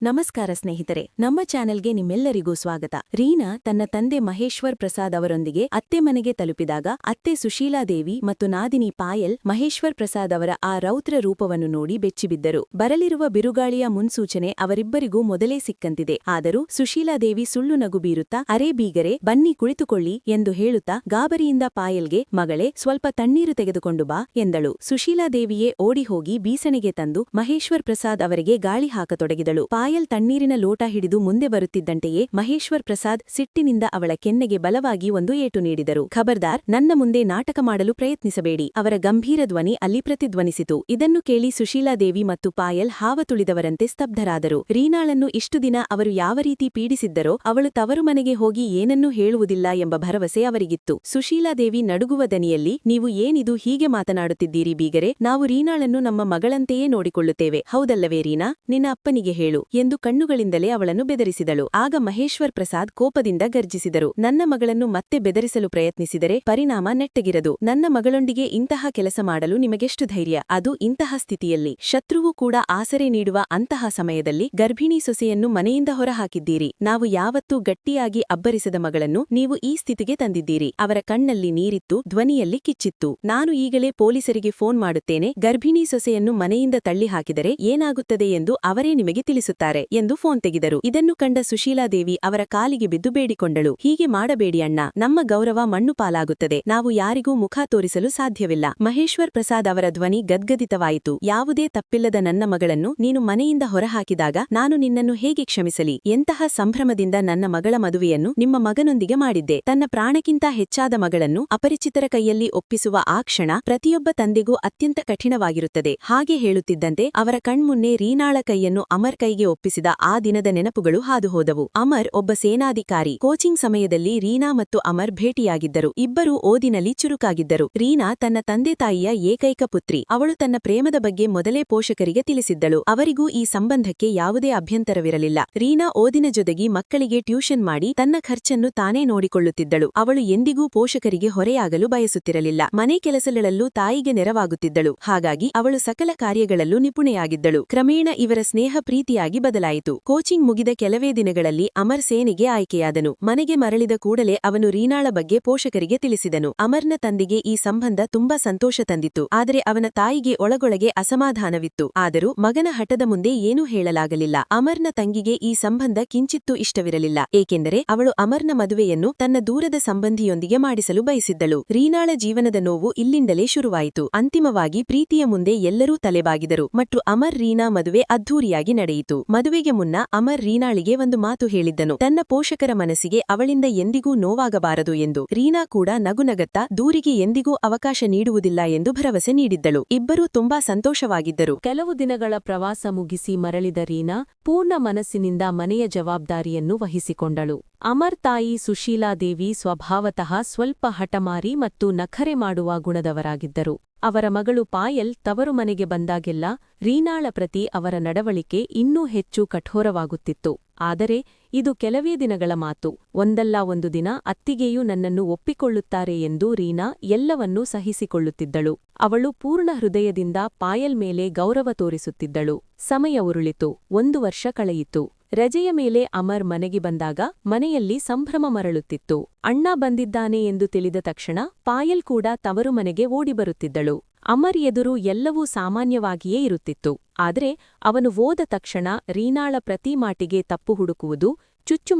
ನಮಸ್ಕಾರ ಸ್ನೇಹಿತರೆ, ನಮ್ಮ ಚಾನೆಲ್ಗೆ ನಿಮ್ಮೆಲ್ಲರಿಗೂ ಸ್ವಾಗತ. ರೀನಾ ತನ್ನ ತಂದೆ ಮಹೇಶ್ವರ್ ಪ್ರಸಾದ್ ಅವರೊಂದಿಗೆ ಅತ್ತೆ ಮನೆಗೆ ತಲುಪಿದಾಗ ಅತ್ತೆ ಸುಶೀಲಾದೇವಿ ಮತ್ತು ನಾದಿನಿ ಪಾಯಲ್ ಮಹೇಶ್ವರ್ ಪ್ರಸಾದ್ ಅವರ ಆ ರೌದ್ರ ರೂಪವನ್ನು ನೋಡಿ ಬೆಚ್ಚಿಬಿದ್ದರು. ಬರಲಿರುವ ಬಿರುಗಾಳಿಯ ಮುನ್ಸೂಚನೆ ಅವರಿಬ್ಬರಿಗೂ ಮೊದಲೇ ಸಿಕ್ಕಂತಿದೆ. ಆದರೂ ಸುಶೀಲಾದೇವಿ ಸುಳ್ಳು ನಗು ಬೀರುತ್ತಾ ಅರೇ ಬೀಗರೆ ಬನ್ನಿ ಕುಳಿತುಕೊಳ್ಳಿ ಎಂದು ಹೇಳುತ್ತಾ ಗಾಬರಿಯಿಂದ ಪಾಯಲ್ಗೆ ಮಗಳೇ ಸ್ವಲ್ಪ ತಣ್ಣೀರು ತೆಗೆದುಕೊಂಡು ಬಾ ಎಂದಳು. ಸುಶೀಲಾದೇವಿಯೇ ಓಡಿಹೋಗಿ ಬೀಸಣಿಗೆ ತಂದು ಮಹೇಶ್ವರ್ ಪ್ರಸಾದ್ ಅವರಿಗೆ ಗಾಳಿ ಹಾಕತೊಡಗಿದಳು. ಪಾಯಲ್ ತಣ್ಣೀರಿನ ಲೋಟ ಹಿಡಿದು ಮುಂದೆ ಬರುತ್ತಿದ್ದಂತೆಯೇ ಮಹೇಶ್ವರ್ ಪ್ರಸಾದ್ ಸಿಟ್ಟಿನಿಂದ ಅವಳ ಕೆನ್ನೆಗೆ ಬಲವಾಗಿ ಒಂದು ಏಟು ನೀಡಿದರು. ಖಬರ್ದಾರ್, ನನ್ನ ಮುಂದೆ ನಾಟಕ ಮಾಡಲು ಪ್ರಯತ್ನಿಸಬೇಡಿ, ಅವರ ಗಂಭೀರ ಧ್ವನಿ ಅಲ್ಲಿ ಪ್ರತಿಧ್ವನಿಸಿತು. ಇದನ್ನು ಕೇಳಿ ಸುಶೀಲಾದೇವಿ ಮತ್ತು ಪಾಯಲ್ ಹಾವ ತುಳಿದವರಂತೆ ಸ್ತಬ್ಧರಾದರು. ರೀನಾಳನ್ನು ಇಷ್ಟು ದಿನ ಅವರು ಯಾವ ರೀತಿ ಪೀಡಿಸಿದ್ದರೋ ಅವಳು ತವರು ಮನೆಗೆ ಹೋಗಿ ಏನನ್ನೂ ಹೇಳುವುದಿಲ್ಲ ಎಂಬ ಭರವಸೆ ಅವರಿಗಿತ್ತು. ಸುಶೀಲಾದೇವಿ ನಡುಗುವ ದನಿಯಲ್ಲಿ, ನೀವು ಏನಿದು ಹೀಗೆ ಮಾತನಾಡುತ್ತಿದ್ದೀರಿ ಬೀಗರೆ, ನಾವು ರೀನಾಳನ್ನು ನಮ್ಮ ಮಗಳಂತೆಯೇ ನೋಡಿಕೊಳ್ಳುತ್ತೇವೆ, ಹೌದಲ್ಲವೇ ರೀನಾ, ನಿನ್ನ ಅಪ್ಪನಿಗೆ ಹೇಳು ಎಂದು ಕಣ್ಣುಗಳಿಂದಲೇ ಅವಳನ್ನು ಬೆದರಿಸಿದಳು. ಆಗ ಮಹೇಶ್ವರ್ ಪ್ರಸಾದ್ ಕೋಪದಿಂದ ಗರ್ಜಿಸಿದರು. ನನ್ನ ಮಗಳನ್ನು ಮತ್ತೆ ಬೆದರಿಸಲು ಪ್ರಯತ್ನಿಸಿದರೆ ಪರಿಣಾಮ ನೆಟ್ಟಗಿರದು. ನನ್ನ ಮಗಳೊಂದಿಗೆ ಇಂತಹ ಕೆಲಸ ಮಾಡಲು ನಿಮಗೆಷ್ಟು ಧೈರ್ಯ, ಅದು ಇಂತಹ ಸ್ಥಿತಿಯಲ್ಲಿ, ಶತ್ರುವು ಕೂಡ ಆಸರೆ ನೀಡುವ ಅಂತಹ ಸಮಯದಲ್ಲಿ ಗರ್ಭಿಣಿ ಸೊಸೆಯನ್ನು ಮನೆಯಿಂದ ಹೊರಹಾಕಿದ್ದೀರಿ. ನಾವು ಯಾವತ್ತೂ ಗಟ್ಟಿಯಾಗಿ ಅಬ್ಬರಿಸದ ಮಗಳನ್ನು ನೀವು ಈ ಸ್ಥಿತಿಗೆ ತಂದಿದ್ದೀರಿ. ಅವರ ಕಣ್ಣಲ್ಲಿ ನೀರಿತ್ತು, ಧ್ವನಿಯಲ್ಲಿ ಕಿಚ್ಚಿತ್ತು. ನಾನು ಈಗಲೇ ಪೊಲೀಸರಿಗೆ ಫೋನ್ ಮಾಡುತ್ತೇನೆ, ಗರ್ಭಿಣಿ ಸೊಸೆಯನ್ನು ಮನೆಯಿಂದ ತಳ್ಳಿ ಹಾಕಿದರೆ ಏನಾಗುತ್ತದೆ ಎಂದು ಅವರೇ ನಿಮಗೆ ತಿಳಿಸುತ್ತಾರೆ ಎಂದು ಫೋನ್ ತೆಗೆದರು. ಇದನ್ನು ಕಂಡ ಸುಶೀಲಾದೇವಿ ಅವರ ಕಾಲಿಗೆ ಬಿದ್ದು ಬೇಡಿಕೊಂಡಳು. ಹೀಗೆ ಮಾಡಬೇಡಿ ಅಣ್ಣ, ನಮ್ಮ ಗೌರವ ಮಣ್ಣು ಪಾಲಾಗುತ್ತದೆ, ನಾವು ಯಾರಿಗೂ ಮುಖ ತೋರಿಸಲು ಸಾಧ್ಯವಿಲ್ಲ. ಮಹೇಶ್ವರ್ ಪ್ರಸಾದ್ ಅವರ ಧ್ವನಿ ಗದ್ಗದಿತವಾಯಿತು. ಯಾವುದೇ ತಪ್ಪಿಲ್ಲದ ನನ್ನ ಮಗಳನ್ನು ನೀನು ಮನೆಯಿಂದ ಹೊರಹಾಕಿದಾಗ ನಾನು ನಿನ್ನನ್ನು ಹೇಗೆ ಕ್ಷಮಿಸಲಿ? ಎಂತಹ ಸಂಭ್ರಮದಿಂದ ನನ್ನ ಮಗಳ ಮದುವೆಯನ್ನು ನಿಮ್ಮ ಮಗನೊಂದಿಗೆ ಮಾಡಿದ್ದೆ. ತನ್ನ ಪ್ರಾಣಕ್ಕಿಂತ ಹೆಚ್ಚಾದ ಮಗಳನ್ನು ಅಪರಿಚಿತರ ಕೈಯಲ್ಲಿ ಒಪ್ಪಿಸುವ ಆ ಕ್ಷಣ ಪ್ರತಿಯೊಬ್ಬ ತಂದೆಗೂ ಅತ್ಯಂತ ಕಠಿಣವಾಗಿರುತ್ತದೆ. ಹಾಗೆ ಹೇಳುತ್ತಿದ್ದಂತೆ ಅವರ ಕಣ್ಮುನ್ನೆ ರೀನಾಳ ಕೈಯನ್ನು ಅಮರ್ ಕೈಗೆ ಒಪ್ಪಿಸಿದ ಆ ದಿನದ ನೆನಪುಗಳು ಹಾದುಹೋದವು. ಅಮರ್ ಒಬ್ಬ ಸೇನಾಧಿಕಾರಿ. ಕೋಚಿಂಗ್ ಸಮಯದಲ್ಲಿ ರೀನಾ ಮತ್ತು ಅಮರ್ ಭೇಟಿಯಾಗಿದ್ದರು. ಇಬ್ಬರೂ ಓದಿನಲ್ಲಿ ಚುರುಕಾಗಿದ್ದರು. ರೀನಾ ತನ್ನ ತಂದೆ ತಾಯಿಯ ಏಕೈಕ ಪುತ್ರಿ. ಅವಳು ತನ್ನ ಪ್ರೇಮದ ಬಗ್ಗೆ ಮೊದಲೇ ಪೋಷಕರಿಗೆ ತಿಳಿಸಿದ್ದಳು. ಅವರಿಗೂ ಈ ಸಂಬಂಧಕ್ಕೆ ಯಾವುದೇ ಅಭ್ಯಂತರವಿರಲಿಲ್ಲ. ರೀನಾ ಓದಿನ ಜೊತೆಗೆ ಮಕ್ಕಳಿಗೆ ಟ್ಯೂಷನ್ ಮಾಡಿ ತನ್ನ ಖರ್ಚನ್ನು ತಾನೇ ನೋಡಿಕೊಳ್ಳುತ್ತಿದ್ದಳು. ಅವಳು ಎಂದಿಗೂ ಪೋಷಕರಿಗೆ ಹೊರೆಯಾಗಲು ಬಯಸುತ್ತಿರಲಿಲ್ಲ. ಮನೆ ಕೆಲಸಗಳಲ್ಲೂ ತಾಯಿಗೆ ನೆರವಾಗುತ್ತಿದ್ದಳು. ಹಾಗಾಗಿ ಅವಳು ಸಕಲ ಕಾರ್ಯಗಳಲ್ಲೂ ನಿಪುಣೆಯಾಗಿದ್ದಳು. ಕ್ರಮೇಣ ಇವರ ಸ್ನೇಹ ಪ್ರೀತಿಯಾಗಿ ಬದಲಾಯಿತು. ಕೋಚಿಂಗ್ ಮುಗಿದ ಕೆಲವೇ ದಿನಗಳಲ್ಲಿ ಅಮರ್ ಸೇನೆಗೆ ಆಯ್ಕೆಯಾದನು. ಮನೆಗೆ ಮರಳಿದ ಕೂಡಲೇ ಅವನು ರೀನಾಳ ಬಗ್ಗೆ ಪೋಷಕರಿಗೆ ತಿಳಿಸಿದನು. ಅಮರ್ನ ತಂದೆಗೆ ಈ ಸಂಬಂಧ ತುಂಬಾ ಸಂತೋಷ ತಂದಿತು. ಆದರೆ ಅವನ ತಾಯಿಗೆ ಒಳಗೊಳಗೆ ಅಸಮಾಧಾನವಿತ್ತು. ಆದರೂ ಮಗನ ಹಠದ ಮುಂದೆ ಏನೂ ಹೇಳಲಾಗಲಿಲ್ಲ. ಅಮರ್ನ ತಂಗಿಗೆ ಈ ಸಂಬಂಧ ಕಿಂಚಿತ್ತೂ ಇಷ್ಟವಿರಲಿಲ್ಲ. ಏಕೆಂದರೆ ಅವಳು ಅಮರ್ನ ಮದುವೆಯನ್ನು ತನ್ನ ದೂರದ ಸಂಬಂಧಿಯೊಂದಿಗೆ ಮಾಡಿಸಲು ಬಯಸಿದ್ದಳು. ರೀನಾಳ ಜೀವನದ ನೋವು ಇಲ್ಲಿಂದಲೇ ಶುರುವಾಯಿತು. ಅಂತಿಮವಾಗಿ ಪ್ರೀತಿಯ ಮುಂದೆ ಎಲ್ಲರೂ ತಲೆಬಾಗಿದರು ಮತ್ತು ಅಮರ್ ರೀನಾ ಮದುವೆ ಅದ್ಧೂರಿಯಾಗಿ ನಡೆಯಿತು. ಮದುವೆಗೆ ಮುನ್ನ ಅಮರ್ ರೀನಾಳಿಗೆ ಒಂದು ಮಾತು ಹೇಳಿದ್ದನು. ತನ್ನ ಪೋಷಕರ ಮನಸ್ಸಿಗೆ ಅವಳಿಂದ ಎಂದಿಗೂ ನೋವಾಗಬಾರದು ಎಂದು. ರೀನಾ ಕೂಡ ನಗುನಗತ್ತಾ ದೂರಿಗೆ ಎಂದಿಗೂ ಅವಕಾಶ ನೀಡುವುದಿಲ್ಲ ಎಂದು ಭರವಸೆ ನೀಡಿದ್ದಳು. ಇಬ್ಬರೂ ತುಂಬಾ ಸಂತೋಷವಾಗಿದ್ದರು. ಕೆಲವು ದಿನಗಳ ಪ್ರವಾಸ ಮುಗಿಸಿ ಮರಳಿದ ರೀನಾ ಪೂರ್ಣ ಮನಸ್ಸಿನಿಂದ ಮನೆಯ ಜವಾಬ್ದಾರಿಯನ್ನು ವಹಿಸಿಕೊಂಡಳು. ಅಮರ್ ತಾಯಿ ಸುಶೀಲಾದೇವಿ ಸ್ವಭಾವತಃ ಸ್ವಲ್ಪ ಹಠಮಾರಿ ಮತ್ತು ನಖರೆ ಮಾಡುವ ಗುಣದವರಾಗಿದ್ದರು. ಅವರ ಮಗಳು ಪಾಯಲ್ ತವರು ಮನೆಗೆ ಬಂದಾಗೆಲ್ಲ ರೀನಾಳ ಪ್ರತಿ ಅವರ ನಡವಳಿಕೆ ಇನ್ನೂ ಹೆಚ್ಚು ಕಠೋರವಾಗುತ್ತಿತ್ತು. ಆದರೆ ಇದು ಕೆಲವೇ ದಿನಗಳ ಮಾತು. ಒಂದಲ್ಲ ಒಂದು ದಿನ ಅತ್ತಿಗೆಯೂ ನನ್ನನ್ನು ಒಪ್ಪಿಕೊಳ್ಳುತ್ತಾರೆ ಎಂದು ರೀನಾ ಎಲ್ಲವನ್ನೂ ಸಹಿಸಿಕೊಳ್ಳುತ್ತಿದ್ದಳು. ಅವಳು ಪೂರ್ಣ ಹೃದಯದಿಂದ ಪಾಯಲ್ ಮೇಲೆ ಗೌರವ ತೋರಿಸುತ್ತಿದ್ದಳು. ಸಮಯ ಉರುಳಿತು. 1 ವರ್ಷ ಕಳೆಯಿತು. ರಜೆಯ ಮೇಲೆ ಅಮರ್ ಮನೆಗೆ ಬಂದಾಗ ಮನೆಯಲ್ಲಿ ಸಂಭ್ರಮ ಮರಳುತ್ತಿತ್ತು. ಅಣ್ಣ ಬಂದಿದ್ದಾನೆ ಎಂದು ತಿಳಿದ ತಕ್ಷಣ ಪಾಯಲ್ ಕೂಡ ತವರು ಮನೆಗೆ ಓಡಿಬರುತ್ತಿದ್ದಳು. ಅಮರ್ ಎದುರು ಎಲ್ಲವೂ ಸಾಮಾನ್ಯವಾಗಿಯೇ ಇರುತ್ತಿತ್ತು. ಆದರೆ ಅವನು ಹೋದ ತಕ್ಷಣ ರೀನಾಳ ಪ್ರತಿ ಮಾಟಿಗೆ ತಪ್ಪು ಹುಡುಕುವುದು, ಚುಚ್ಚು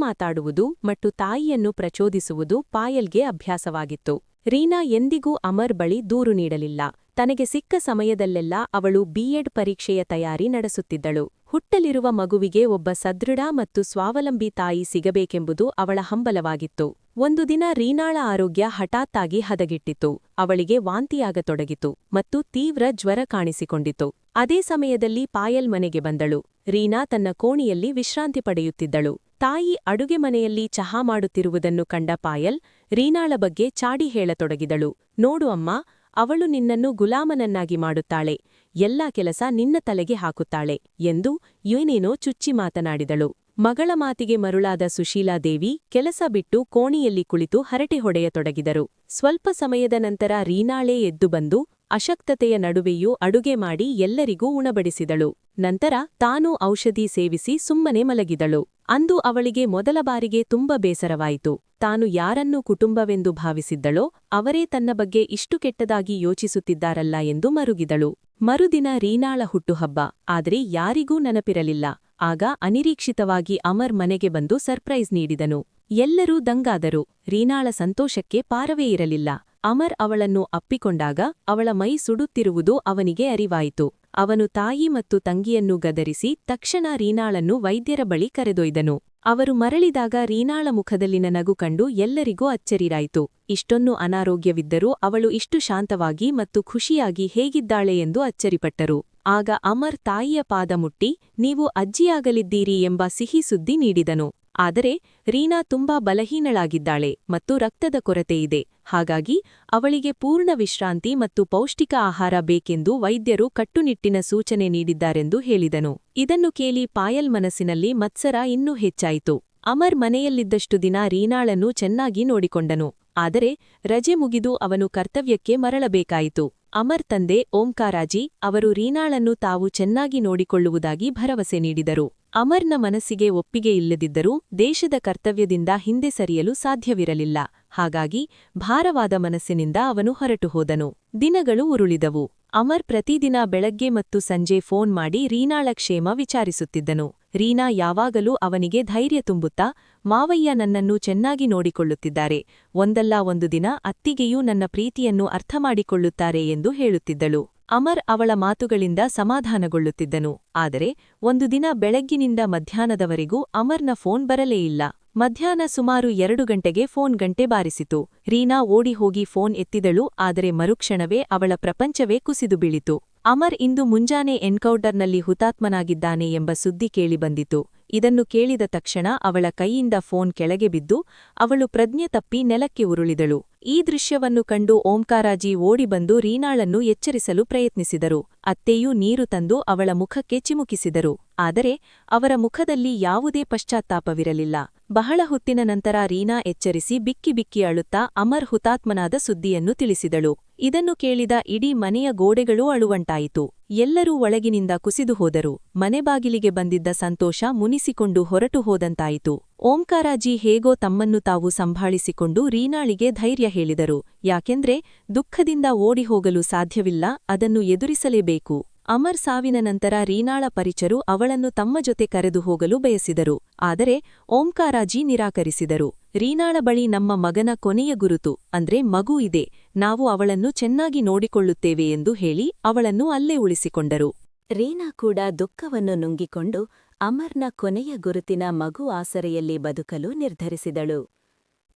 ಮಾತಾಡುವುದು ಮತ್ತು ತಾಯಿಯನ್ನು ಪ್ರಚೋದಿಸುವುದು ಪಾಯಲ್ಗೆ ಅಭ್ಯಾಸವಾಗಿತ್ತು. ರೀನಾ ಎಂದಿಗೂ ಅಮರ್ ಬಳಿ ದೂರು ನೀಡಲಿಲ್ಲ. ತನಗೆ ಸಿಕ್ಕ ಸಮಯದಲ್ಲೆಲ್ಲ ಅವಳು ಬಿಎಡ್ ಪರೀಕ್ಷೆಯ ತಯಾರಿ ನಡೆಸುತ್ತಿದ್ದಳು. ಹುಟ್ಟಲಿರುವ ಮಗುವಿಗೆ ಒಬ್ಬ ಸದೃಢ ಮತ್ತು ಸ್ವಾವಲಂಬಿ ತಾಯಿ ಸಿಗಬೇಕೆಂಬುದು ಅವಳ ಹಂಬಲವಾಗಿತ್ತು. ಒಂದು ದಿನ ರೀನಾಳ ಆರೋಗ್ಯ ಹಠಾತ್ತಾಗಿ ಹದಗೆಟ್ಟಿತು. ಅವಳಿಗೆ ವಾಂತಿಯಾಗತೊಡಗಿತು ಮತ್ತು ತೀವ್ರ ಜ್ವರ ಕಾಣಿಸಿಕೊಂಡಿತು. ಅದೇ ಸಮಯದಲ್ಲಿ ಪಾಯಲ್ ಮನೆಗೆ ಬಂದಳು. ರೀನಾ ತನ್ನ ಕೋಣೆಯಲ್ಲಿ ವಿಶ್ರಾಂತಿ ಪಡೆಯುತ್ತಿದ್ದಳು. ತಾಯಿ ಅಡುಗೆ ಮನೆಯಲ್ಲಿ ಚಹಾ ಮಾಡುತ್ತಿರುವುದನ್ನು ಕಂಡ ಪಾಯಲ್ ರೀನಾಳ ಬಗ್ಗೆ ಚಾಡಿ ಹೇಳತೊಡಗಿದಳು. ನೋಡು ಅಮ್ಮ, ಅವಳು ನಿನ್ನನ್ನು ಗುಲಾಮನನ್ನಾಗಿ ಮಾಡುತ್ತಾಳೆ, ಎಲ್ಲಾ ಕೆಲಸ ನಿನ್ನ ತಲೆಗೆ ಹಾಕುತ್ತಾಳೆ ಎಂದು ಏನೇನೋ ಚುಚ್ಚಿ ಮಾತನಾಡಿದಳು. ಮಗಳ ಮಾತಿಗೆ ಮರುಳಾದ ಸುಶೀಲಾದೇವಿ ಕೆಲಸ ಬಿಟ್ಟು ಕೋಣೆಯಲ್ಲಿ ಕುಳಿತು ಹರಟೆ ಹೊಡೆಯತೊಡಗಿದರು. ಸ್ವಲ್ಪ ಸಮಯದ ನಂತರ ರೀನಾಳೇ ಎದ್ದು ಬಂದು ಅಶಕ್ತತೆಯ ನಡುವೆಯೂ ಅಡುಗೆ ಮಾಡಿ ಎಲ್ಲರಿಗೂ ಉಣಬಡಿಸಿದಳು. ನಂತರ ತಾನೂ ಔಷಧಿ ಸೇವಿಸಿ ಸುಮ್ಮನೆ ಮಲಗಿದಳು. ಅಂದು ಅವಳಿಗೆ ಮೊದಲ ಬಾರಿಗೆ ತುಂಬ ಬೇಸರವಾಯಿತು. ತಾನು ಯಾರನ್ನು ಕುಟುಂಬವೆಂದು ಭಾವಿಸಿದ್ದಳೋ ಅವರೇ ತನ್ನ ಬಗ್ಗೆ ಇಷ್ಟು ಕೆಟ್ಟದಾಗಿ ಯೋಚಿಸುತ್ತಿದ್ದಾರಲ್ಲ ಎಂದು ಮರುಗಿದಳು. ಮರುದಿನ ರೀನಾಳ ಹುಟ್ಟುಹಬ್ಬ. ಆದರೆ ಯಾರಿಗೂ ನೆನಪಿರಲಿಲ್ಲ. ಆಗ ಅನಿರೀಕ್ಷಿತವಾಗಿ ಅಮರ್ ಮನೆಗೆ ಬಂದು ಸರ್ಪ್ರೈಸ್ ನೀಡಿದನು. ಎಲ್ಲರೂ ದಂಗಾದರು. ರೀನಾಳ ಸಂತೋಷಕ್ಕೆ ಪಾರವೇ ಇರಲಿಲ್ಲ. ಅಮರ್ ಅವಳನ್ನು ಅಪ್ಪಿಕೊಂಡಾಗ ಅವಳ ಮೈ ಸುಡುತ್ತಿರುವುದು ಅವನಿಗೆ ಅರಿವಾಯಿತು. ಅವನು ತಾಯಿ ಮತ್ತು ತಂಗಿಯನ್ನು ಗದರಿಸಿ ತಕ್ಷಣ ರೀನಾಳನ್ನು ವೈದ್ಯರ ಬಳಿ ಕರೆದೊಯ್ದನು. ಅವರು ಮರಳಿದಾಗ ರೀನಾಳ ಮುಖದಲ್ಲಿನ ನಗು ಕಂಡು ಎಲ್ಲರಿಗೂ ಅಚ್ಚರಿಯಾಯಿತು. ಇಷ್ಟೊಂದು ಅನಾರೋಗ್ಯವಿದ್ದರೂ ಅವಳು ಇಷ್ಟು ಶಾಂತವಾಗಿ ಮತ್ತು ಖುಷಿಯಾಗಿ ಹೇಗಿದ್ದಾಳೆ ಎಂದು ಅಚ್ಚರಿಪಟ್ಟರು. ಆಗ ಅಮರ್ ತಾಯಿಯ ಪಾದ ಮುಟ್ಟಿ, ನೀವು ಅಜ್ಜಿಯಾಗಲಿದ್ದೀರಿ ಎಂಬ ಸಿಹಿ ಸುದ್ದಿ ನೀಡಿದನು. ಆದರೆ ರೀನಾ ತುಂಬಾ ಬಲಹೀನಳಾಗಿದ್ದಾಳೆ ಮತ್ತು ರಕ್ತದ ಕೊರತೆಯಿದೆ. ಹಾಗಾಗಿ ಅವಳಿಗೆ ಪೂರ್ಣ ವಿಶ್ರಾಂತಿ ಮತ್ತು ಪೌಷ್ಟಿಕ ಆಹಾರ ಬೇಕೆಂದು ವೈದ್ಯರು ಕಟ್ಟುನಿಟ್ಟಿನ ಸೂಚನೆ ನೀಡಿದ್ದಾರೆಂದು ಹೇಳಿದನು. ಇದನ್ನು ಕೇಳಿ ಪಾಯಲ್ ಮನಸ್ಸಿನಲ್ಲಿ ಮತ್ಸರ ಇನ್ನೂ ಹೆಚ್ಚಾಯಿತು. ಅಮರ್ ಮನೆಯಲ್ಲಿದ್ದಷ್ಟು ದಿನ ರೀನಾಳನ್ನು ಚೆನ್ನಾಗಿ ನೋಡಿಕೊಂಡನು. ಆದರೆ ರಜೆ ಮುಗಿದು ಅವನು ಕರ್ತವ್ಯಕ್ಕೆ ಮರಳಬೇಕಾಯಿತು. ಅಮರ್ ತಂದೆ ಓಂಕಾರಾಜಿ ಅವರು ರೀನಾಳನ್ನು ತಾವು ಚೆನ್ನಾಗಿ ನೋಡಿಕೊಳ್ಳುವುದಾಗಿ ಭರವಸೆ ನೀಡಿದರು. ಅಮರ್ನ ಮನಸ್ಸಿಗೆ ಒಪ್ಪಿಗೆ ಇಲ್ಲದಿದ್ದರೂ ದೇಶದ ಕರ್ತವ್ಯದಿಂದ ಹಿಂದೆ ಸರಿಯಲು ಸಾಧ್ಯವಿರಲಿಲ್ಲ. ಹಾಗಾಗಿ ಭಾರವಾದ ಮನಸ್ಸಿನಿಂದ ಅವನು ಹೊರಟು ಹೋದನು. ದಿನಗಳು ಉರುಳಿದವು. ಅಮರ್ ಪ್ರತಿದಿನ ಬೆಳಗ್ಗೆ ಮತ್ತು ಸಂಜೆ ಫೋನ್ ಮಾಡಿ ರೀನಾಳ ಕ್ಷೇಮ ವಿಚಾರಿಸುತ್ತಿದ್ದನು. ರೀನಾ ಯಾವಾಗಲೂ ಅವನಿಗೆ ಧೈರ್ಯ ತುಂಬುತ್ತಾ, ಮಾವಯ್ಯ ನನ್ನನ್ನು ಚೆನ್ನಾಗಿ ನೋಡಿಕೊಳ್ಳುತ್ತಿದ್ದಾರೆ, ಒಂದಲ್ಲ ಒಂದು ದಿನ ಅತ್ತಿಗೆಯೂ ನನ್ನ ಪ್ರೀತಿಯನ್ನು ಅರ್ಥಮಾಡಿಕೊಳ್ಳುತ್ತಾರೆ ಎಂದು ಹೇಳುತ್ತಿದ್ದಳು. ಅಮರ್ ಅವಳ ಮಾತುಗಳಿಂದ ಸಮಾಧಾನಗೊಳ್ಳುತ್ತಿದ್ದನು. ಆದರೆ ಒಂದು ದಿನ ಬೆಳಗ್ಗಿನಿಂದ ಮಧ್ಯಾಹ್ನದವರೆಗೂ ಅಮರ್ನ ಫೋನ್ ಬರಲೇ ಇಲ್ಲ. ಮಧ್ಯಾಹ್ನ ಸುಮಾರು 2 ಗಂಟೆಗೆ ಫೋನ್ ಗಂಟೆ ಬಾರಿಸಿತು. ರೀನಾ ಓಡಿ ಹೋಗಿ ಫೋನ್ ಎತ್ತಿದಳು. ಆದರೆ ಮರುಕ್ಷಣವೇ ಅವಳ ಪ್ರಪಂಚವೇ ಕುಸಿದು ಬೀಳಿತು. ಅಮರ್ ಇಂದು ಮುಂಜಾನೆ ಎನ್ಕೌಂಟರ್ನಲ್ಲಿ ಹುತಾತ್ಮನಾಗಿದ್ದಾನೆ ಎಂಬ ಸುದ್ದಿ ಕೇಳಿಬಂದಿತು. ಇದನ್ನು ಕೇಳಿದ ತಕ್ಷಣ ಅವಳ ಕೈಯಿಂದ ಫೋನ್ ಕೆಳಗೆ ಬಿದ್ದು ಅವಳು ಪ್ರಜ್ಞೆ ತಪ್ಪಿ ನೆಲಕ್ಕೆ ಉರುಳಿದಳು. ಈ ದೃಶ್ಯವನ್ನು ಕಂಡು ಓಂಕಾರಾಜಿ ಓಡಿಬಂದು ರೀನಾಳನ್ನು ಎಚ್ಚರಿಸಲು ಪ್ರಯತ್ನಿಸಿದರು. ಅತ್ತೆಯೂ ನೀರು ತಂದು ಅವಳ ಮುಖಕ್ಕೆ ಚಿಮುಕಿಸಿದರು. ಆದರೆ ಅವರ ಮುಖದಲ್ಲಿ ಯಾವುದೇ ಪಶ್ಚಾತ್ತಾಪವಿರಲಿಲ್ಲ. ಬಹಳ ಹೊತ್ತಿನ ನಂತರ ರೀನಾ ಎಚ್ಚರಿಸಿ ಬಿಕ್ಕಿ ಬಿಕ್ಕಿ ಅಳುತ್ತಾ ಅಮರ್ ಹುತಾತ್ಮನಾದ ಸುದ್ದಿಯನ್ನು ತಿಳಿಸಿದಳು. ಇದನ್ನು ಕೇಳಿದ ಇಡೀ ಮನೆಯ ಗೋಡೆಗಳೂ ಅಳುವಂಟಾಯಿತು. ಎಲ್ಲರೂ ಒಳಗಿನಿಂದ ಕುಸಿದು ಹೋದರು. ಮನೆಬಾಗಿಲಿಗೆ ಬಂದಿದ್ದ ಸಂತೋಷ ಮುನಿಸಿಕೊಂಡು ಹೊರಟು ಹೋದಂತಾಯಿತು. ಓಂಕಾರಾಜಿ ಹೇಗೋ ತಮ್ಮನ್ನು ತಾವು ಸಂಭಾಳಿಸಿಕೊಂಡು ರೀನಾಳಿಗೆ ಧೈರ್ಯ ಹೇಳಿದರು. ಯಾಕೆಂದ್ರೆ ದುಃಖದಿಂದ ಓಡಿ ಹೋಗಲು ಸಾಧ್ಯವಿಲ್ಲ, ಅದನ್ನು ಎದುರಿಸಲೇಬೇಕು. ಅಮರ್ ಸಾವಿನ ನಂತರ ರೀನಾಳ ಪರಿಚರು ಅವಳನ್ನು ತಮ್ಮ ಜೊತೆ ಕರೆದು ಹೋಗಲು ಬಯಸಿದರು. ಆದರೆ ಓಂಕಾರಾಜಿ ನಿರಾಕರಿಸಿದರು. ರೀನಾಳ ಬಳಿ ನಮ್ಮ ಮಗನ ಕೊನೆಯ ಗುರುತು ಅಂದ್ರೆ ಮಗು ಇದೆ, ನಾವು ಅವಳನ್ನು ಚೆನ್ನಾಗಿ ನೋಡಿಕೊಳ್ಳುತ್ತೇವೆ ಎಂದು ಹೇಳಿ ಅವಳನ್ನು ಅಲ್ಲೇ ಉಳಿಸಿಕೊಂಡರು. ರೀನಾ ಕೂಡ ದುಃಖವನ್ನು ನುಂಗಿಕೊಂಡು ಅಮರ್ನ ಕೊನೆಯ ಗುರುತಿನ ಮಗು ಆಸರೆಯಲ್ಲಿ ಬದುಕಲು ನಿರ್ಧರಿಸಿದಳು.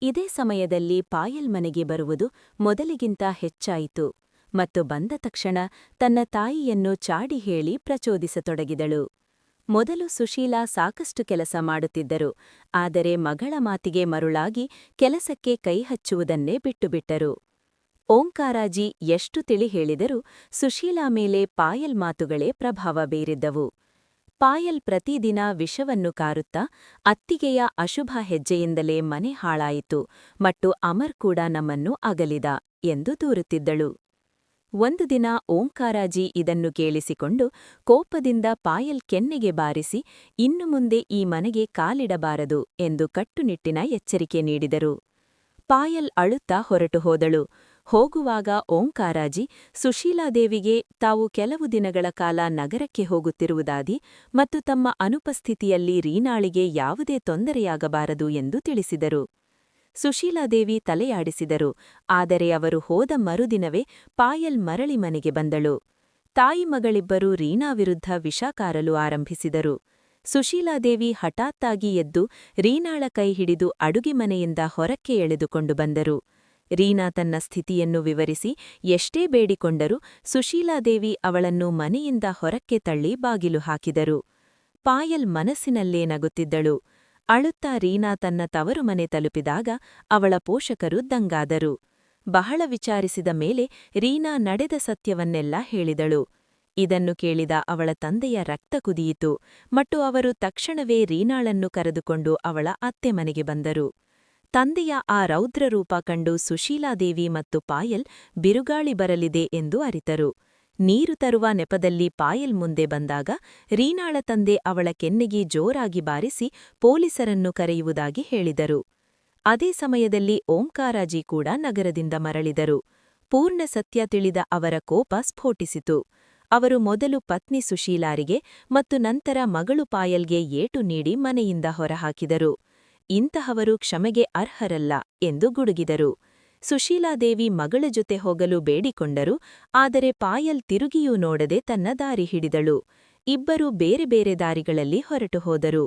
ಇದೇ ಸಮಯದಲ್ಲಿ ಪಾಯಲ್ ಮನೆಗೆ ಬರುವುದು ಮೊದಲಿಗಿಂತ ಹೆಚ್ಚಾಯಿತು ಮತ್ತು ಬಂದ ತಕ್ಷಣ ತನ್ನ ತಾಯಿಯನ್ನು ಚಾಡಿ ಹೇಳಿ ಪ್ರಚೋದಿಸತೊಡಗಿದಳು. ಮೊದಲು ಸುಶೀಲಾ ಸಾಕಷ್ಟು ಕೆಲಸ ಮಾಡುತ್ತಿದ್ದರು. ಆದರೆ ಮಗಳ ಮಾತಿಗೆ ಮರುಳಾಗಿ ಕೆಲಸಕ್ಕೆ ಕೈಹಚ್ಚುವುದನ್ನೇ ಬಿಟ್ಟುಬಿಟ್ಟರು. ಓಂಕಾರಾಜಿ ಎಷ್ಟು ತಿಳಿ ಹೇಳಿದರೂ ಸುಶೀಲಾ ಮೇಲೆ ಪಾಯಲ್ ಮಾತುಗಳೇ ಪ್ರಭಾವ ಬೀರಿದ್ದವು. ಪಾಯಲ್ ಪ್ರತಿದಿನ ವಿಷವನ್ನು ಕಾರುತ್ತಾ ಅತ್ತಿಗೆಯ ಅಶುಭ ಹೆಜ್ಜೆಯಿಂದಲೇ ಮನೆ ಹಾಳಾಯಿತು ಮತ್ತು ಅಮರ್ ಕೂಡ ನಮ್ಮನ್ನು ಅಗಲಿದ ಎಂದು ದೂರುತ್ತಿದ್ದಳು. ಒಂದು ದಿನ ಓಂಕಾರಾಜಿ ಇದನ್ನು ಕೇಳಿಸಿಕೊಂಡು ಕೋಪದಿಂದ ಪಾಯಲ್ ಕೆನ್ನೆಗೆ ಬಾರಿಸಿ ಇನ್ನು ಮುಂದೆ ಈ ಮನೆಗೆ ಕಾಲಿಡಬಾರದು ಎಂದು ಕಟ್ಟುನಿಟ್ಟಿನ ಎಚ್ಚರಿಕೆ ನೀಡಿದರು. ಪಾಯಲ್ ಅಳುತ್ತಾ ಹೊರಟು ಹೋದಳು. ಹೋಗುವಾಗ ಓಂಕಾರಾಜಿ ಸುಶೀಲಾದೇವಿಗೆ ತಾವು ಕೆಲವು ದಿನಗಳ ಕಾಲ ನಗರಕ್ಕೆ ಹೋಗುತ್ತಿರುವುದಾದಿ ಮತ್ತು ತಮ್ಮ ಅನುಪಸ್ಥಿತಿಯಲ್ಲಿ ರೀನಾಳಿಗೆ ಯಾವುದೇ ತೊಂದರೆಯಾಗಬಾರದು ಎಂದು ತಿಳಿಸಿದರು. ಸುಶೀಲಾದೇವಿ ತಲೆಯಾಡಿಸಿದರು. ಆದರೆ ಅವರು ಹೋದ ಮರುದಿನವೇ ಪಾಯಲ್ ಮರಳಿ ಮನೆಗೆ ಬಂದಳು. ತಾಯಿ ಮಗಳಿಬ್ಬರೂ ರೀನಾ ವಿರುದ್ಧ ವಿಷ ಕಾರಲು ಆರಂಭಿಸಿದರು. ಸುಶೀಲಾದೇವಿ ಹಠಾತ್ತಾಗಿ ಎದ್ದು ರೀನಾಳ ಕೈ ಹಿಡಿದು ಅಡುಗೆ ಮನೆಯಿಂದ ಹೊರಕ್ಕೆ ಎಳೆದುಕೊಂಡು ಬಂದರು. ರೀನಾ ತನ್ನ ಸ್ಥಿತಿಯನ್ನು ವಿವರಿಸಿ ಎಷ್ಟೇ ಬೇಡಿಕೊಂಡರೂ ಸುಶೀಲಾದೇವಿ ಅವಳನ್ನು ಮನೆಯಿಂದ ಹೊರಕ್ಕೆ ತಳ್ಳಿ ಬಾಗಿಲು ಹಾಕಿದರು. ಪಾಯಲ್ ಮನಸ್ಸಿನಲ್ಲೇ ನಗುತ್ತಿದ್ದಳು. ಅಳುತ್ತಾ ರೀನಾ ತನ್ನ ತವರು ಮನೆ ತಲುಪಿದಾಗ ಅವಳ ಪೋಷಕರು ದಂಗಾದರು. ಬಹಳ ವಿಚಾರಿಸಿದ ಮೇಲೆ ರೀನಾ ನಡೆದ ಸತ್ಯವನ್ನೆಲ್ಲ ಹೇಳಿದಳು. ಇದನ್ನು ಕೇಳಿದ ಅವಳ ತಂದೆಯ ರಕ್ತ ಕುದಿಯಿತು ಮತ್ತು ಅವರು ತಕ್ಷಣವೇ ರೀನಾಳನ್ನು ಕರೆದುಕೊಂಡು ಅವಳ ಅತ್ತೆ ಮನೆಗೆ ಬಂದರು. ತಂದೆಯ ಆ ರೌದ್ರರೂಪ ಕಂಡು ಸುಶೀಲಾದೇವಿ ಮತ್ತು ಪಾಯಲ್ ಬಿರುಗಾಳಿ ಬರಲಿದೆ ಎಂದು ಅರಿತರು. ನೀರು ತರುವ ನೆಪದಲ್ಲಿ ಪಾಯಲ್ ಮುಂದೆ ಬಂದಾಗ ರೀನಾಳ ತಂದೆ ಅವಳ ಕೆನ್ನೆಗೆ ಜೋರಾಗಿ ಬಾರಿಸಿ ಪೊಲೀಸರನ್ನು ಕರೆಯುವುದಾಗಿ ಹೇಳಿದರು. ಅದೇ ಸಮಯದಲ್ಲಿ ಓಂಕಾರಾಜಿ ಕೂಡ ನಗರದಿಂದ ಮರಳಿದರು. ಪೂರ್ಣ ಸತ್ಯ ತಿಳಿದ ಅವರ ಕೋಪ ಸ್ಫೋಟಿಸಿತು. ಅವರು ಮೊದಲು ಪತ್ನಿ ಸುಶೀಲಾರಿಗೆ ಮತ್ತು ನಂತರ ಮಗಳು ಪಾಯಲ್ಗೆ ಏಟು ನೀಡಿ ಮನೆಯಿಂದ ಹೊರಹಾಕಿದರು. ಇಂತಹವರು ಕ್ಷಮೆಗೆ ಅರ್ಹರಲ್ಲ ಎಂದು ಗುಡುಗಿದರು. ಸುಶೀಲಾದೇವಿ ಮಗಳ ಜೊತೆ ಹೋಗಲು ಬೇಡಿಕೊಂಡರು. ಆದರೆ ಪಾಯಲ್ ತಿರುಗಿಯೂ ನೋಡದೆ ತನ್ನ ದಾರಿ ಹಿಡಿದಳು. ಇಬ್ಬರೂ ಬೇರೆ ಬೇರೆ ದಾರಿಗಳಲ್ಲಿ ಹೊರಟು ಹೋದರು.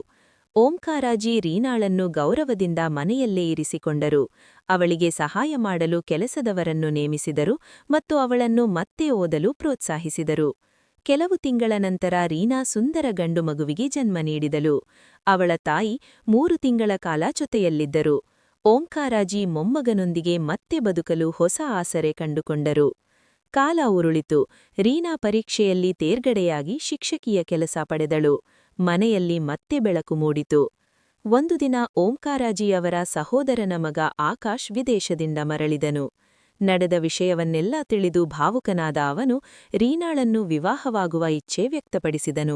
ಓಂಕಾರಾಜಿ ರೀನಾಳನ್ನು ಗೌರವದಿಂದ ಮನೆಯಲ್ಲೇ ಇರಿಸಿಕೊಂಡರು. ಅವಳಿಗೆ ಸಹಾಯ ಮಾಡಲು ಕೆಲಸದವರನ್ನು ನೇಮಿಸಿದರು ಮತ್ತು ಅವಳನ್ನು ಮತ್ತೆ ಓದಲು ಪ್ರೋತ್ಸಾಹಿಸಿದರು. ಕೆಲವು ತಿಂಗಳ ನಂತರ ರೀನಾ ಸುಂದರ ಗಂಡು ಮಗುವಿಗೆ ಜನ್ಮ ನೀಡಿದಳು. ಅವಳ ತಾಯಿ 3 ತಿಂಗಳ ಕಾಲ ಜೊತೆಯಲ್ಲಿದ್ದರು. ಓಂಕಾರಾಜಿ ಮೊಮ್ಮಗನೊಂದಿಗೆ ಮತ್ತೆ ಬದುಕಲು ಹೊಸ ಆಸರೆ ಕಂಡುಕೊಂಡರು. ಕಾಲ ಉರುಳಿತು. ರೀನಾ ಪರೀಕ್ಷೆಯಲ್ಲಿ ತೇರ್ಗಡೆಯಾಗಿ ಶಿಕ್ಷಕಿಯ ಕೆಲಸ ಪಡೆದಳು. ಮನೆಯಲ್ಲಿ ಮತ್ತೆ ಬೆಳಕು ಮೂಡಿತು. ಒಂದು ದಿನ ಓಂಕಾರಾಜಿಯವರ ಸಹೋದರನ ಮಗ ಆಕಾಶ್ ವಿದೇಶದಿಂದ ಮರಳಿದನು. ನಡೆದ ವಿಷಯವನ್ನೆಲ್ಲ ತಿಳಿದು ಭಾವುಕನಾದ ಅವನು ರೀನಾಳನ್ನು ವಿವಾಹವಾಗುವ ಇಚ್ಛೆ ವ್ಯಕ್ತಪಡಿಸಿದನು.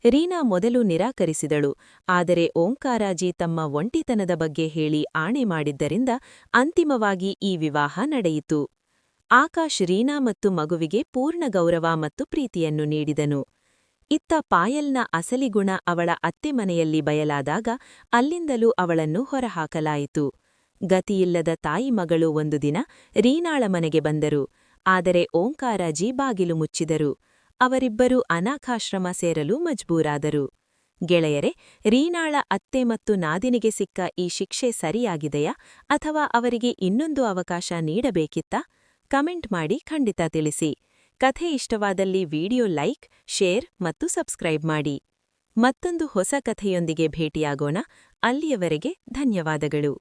ರೀನಾ ಮೊದಲು ನಿರಾಕರಿಸಿದಳು. ಆದರೆ ಓಂಕಾರಾಜಿ ತಮ್ಮ ಒಂಟಿತನದ ಬಗ್ಗೆ ಹೇಳಿ ಆಣೆ ಮಾಡಿದ್ದರಿಂದ ಅಂತಿಮವಾಗಿ ಈ ವಿವಾಹ ನಡೆಯಿತು. ಆಕಾಶ್ ರೀನಾ ಮತ್ತು ಮಗುವಿಗೆ ಪೂರ್ಣ ಗೌರವ ಮತ್ತು ಪ್ರೀತಿಯನ್ನು ನೀಡಿದನು. ಇತ್ತ ಪಾಯಲ್ನ ಅಸಲಿ ಗುಣ ಅವಳ ಅತ್ತೆ ಮನೆಯಲ್ಲಿ ಬಯಲಾದಾಗ ಅಲ್ಲಿಂದಲೂ ಅವಳನ್ನು ಹೊರಹಾಕಲಾಯಿತು. ಗತಿಯಿಲ್ಲದ ತಾಯಿ ಮಗಳು ಒಂದು ದಿನ ರೀನಾಳ ಮನೆಗೆ ಬಂದರು. ಆದರೆ ಓಂಕಾರಾಜಿ ಬಾಗಿಲು ಮುಚ್ಚಿದರು. ಅವರಿಬ್ಬರೂ ಅನಾಥಾಶ್ರಮ ಸೇರಲು ಮಜ್ಬೂರಾದರು. ಗೆಳೆಯರೆ, ರೀನಾಳ ಅತ್ತೆ ಮತ್ತು ನಾದಿನಿಗೆ ಸಿಕ್ಕ ಈ ಶಿಕ್ಷೆ ಸರಿಯಾಗಿದೆಯಾ ಅಥವಾ ಅವರಿಗೆ ಇನ್ನೊಂದು ಅವಕಾಶ ನೀಡಬೇಕಿತ್ತಾ? ಕಮೆಂಟ್ ಮಾಡಿ ಖಂಡಿತ ತಿಳಿಸಿ. ಕಥೆ ಇಷ್ಟವಾದಲ್ಲಿ ವಿಡಿಯೋ ಲೈಕ್, ಶೇರ್ ಮತ್ತು ಸಬ್ಸ್ಕ್ರೈಬ್ ಮಾಡಿ. ಮತ್ತೊಂದು ಹೊಸ ಕಥೆಯೊಂದಿಗೆ ಭೇಟಿಯಾಗೋಣ. ಅಲ್ಲಿಯವರೆಗೆ ಧನ್ಯವಾದಗಳು.